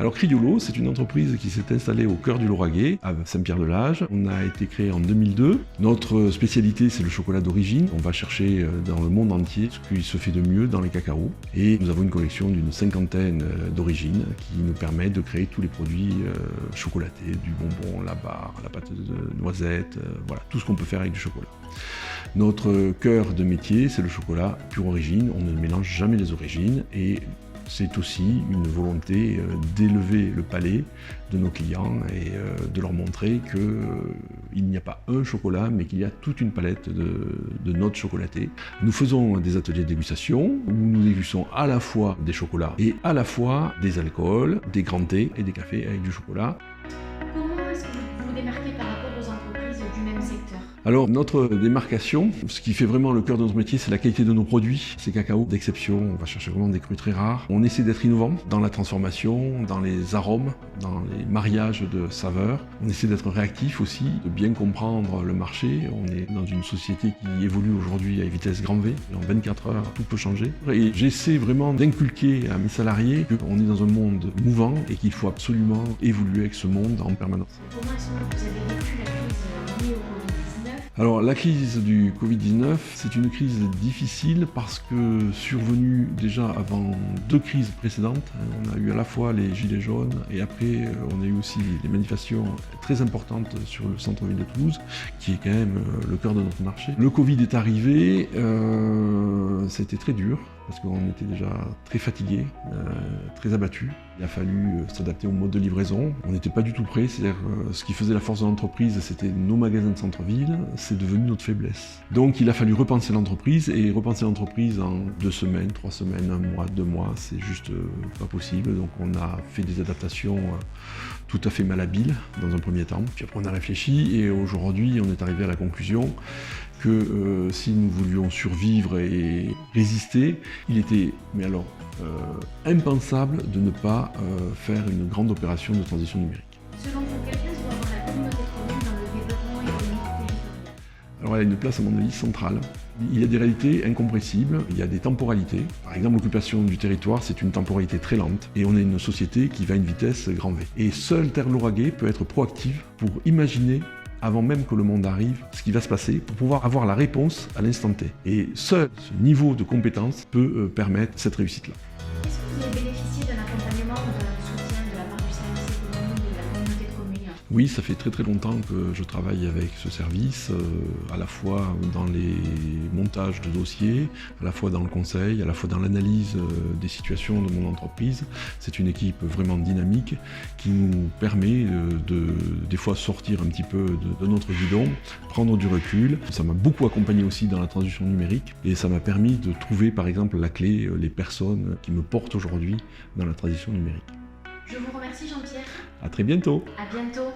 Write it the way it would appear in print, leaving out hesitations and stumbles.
Alors Criollo, c'est une entreprise qui s'est installée au cœur du Lauragais, à Saint-Pierre-de-Lage. On a été créé en 2002. Notre spécialité, c'est le chocolat d'origine. On va chercher dans le monde entier ce qui se fait de mieux dans les cacaos. Et nous avons une collection d'une 50aine d'origines qui nous permet de créer tous les produits chocolatés, du bonbon, la barre, la pâte de noisette, voilà, tout ce qu'on peut faire avec du chocolat. Notre cœur de métier, c'est le chocolat pure origine. On ne mélange jamais les origines et c'est aussi une volonté d'élever le palais de nos clients et de leur montrer qu'il n'y a pas un chocolat, mais qu'il y a toute une palette de notes chocolatées. Nous faisons des ateliers de dégustation où nous dégustons à la fois des chocolats et à la fois des alcools, des grands thés et des cafés avec du chocolat. Comment est-ce que vous vous démarquez par rapport aux entreprises du même secteur ? Alors notre démarcation, ce qui fait vraiment le cœur de notre métier, c'est la qualité de nos produits. Ces cacaos d'exception, on va chercher vraiment des crus très rares. On essaie d'être innovant dans la transformation, dans les arômes, dans les mariages de saveurs. On essaie d'être réactif aussi, de bien comprendre le marché. On est dans une société qui évolue aujourd'hui à vitesse grand V. En 24 heures, tout peut changer. Et j'essaie vraiment d'inculquer à mes salariés qu'on est dans un monde mouvant et qu'il faut absolument évoluer avec ce monde en permanence. Comment est-ce que vous avez vécu la crise liée au Covid-19 ? Alors la crise du Covid-19, c'est une crise difficile parce que survenue déjà avant deux crises précédentes. On a eu à la fois les gilets jaunes et après on a eu aussi des manifestations très importantes sur le centre-ville de Toulouse, qui est quand même le cœur de notre marché. Le Covid est arrivé, c'était très dur parce qu'on était déjà très fatigués, très abattus. Il a fallu s'adapter au mode de livraison. On n'était pas du tout prêts, c'est-à-dire ce qui faisait la force de l'entreprise, c'était nos magasins de centre-ville, c'est devenu notre faiblesse. Donc il a fallu repenser l'entreprise, et repenser l'entreprise en 2 semaines, 3 semaines, 1 mois, 2 mois, c'est juste pas possible. Donc on a fait des adaptations tout à fait malhabiles dans un premier temps. Puis après on a réfléchi, et aujourd'hui on est arrivé à la conclusion que si nous voulions survivre et résister, il était, mais alors, impensable de ne pas faire une grande opération de transition numérique. Selon vous, quelle place doit avoir la communauté de communes dans le développement économique territorial ? Alors elle a une place à mon avis centrale. Il y a des réalités incompressibles, il y a des temporalités. Par exemple, l'occupation du territoire, c'est une temporalité très lente, et on est une société qui va à une vitesse grand V. Et seule Terre Lauragais peut être proactive pour imaginer, avant même que le monde arrive, ce qui va se passer, pour pouvoir avoir la réponse à l'instant T. Et seul ce niveau de compétence peut permettre cette réussite-là. Est-ce que vous avez bénéficié d'un accompagnement ou d'un soutien de la part du service économique de la communauté de communes ? Oui, ça fait très longtemps que je travaille avec ce service, à la fois dans les montages de dossiers, à la fois dans le conseil, à la fois dans l'analyse des situations de mon entreprise. C'est une équipe vraiment dynamique qui nous permet des fois sortir un petit peu de notre guidon, prendre du recul. Ça m'a beaucoup accompagné aussi dans la transition numérique, et ça m'a permis de trouver par exemple la clé, les personnes qui me portent aujourd'hui dans la transition numérique. Je vous remercie Jean-Pierre. À très bientôt. À bientôt.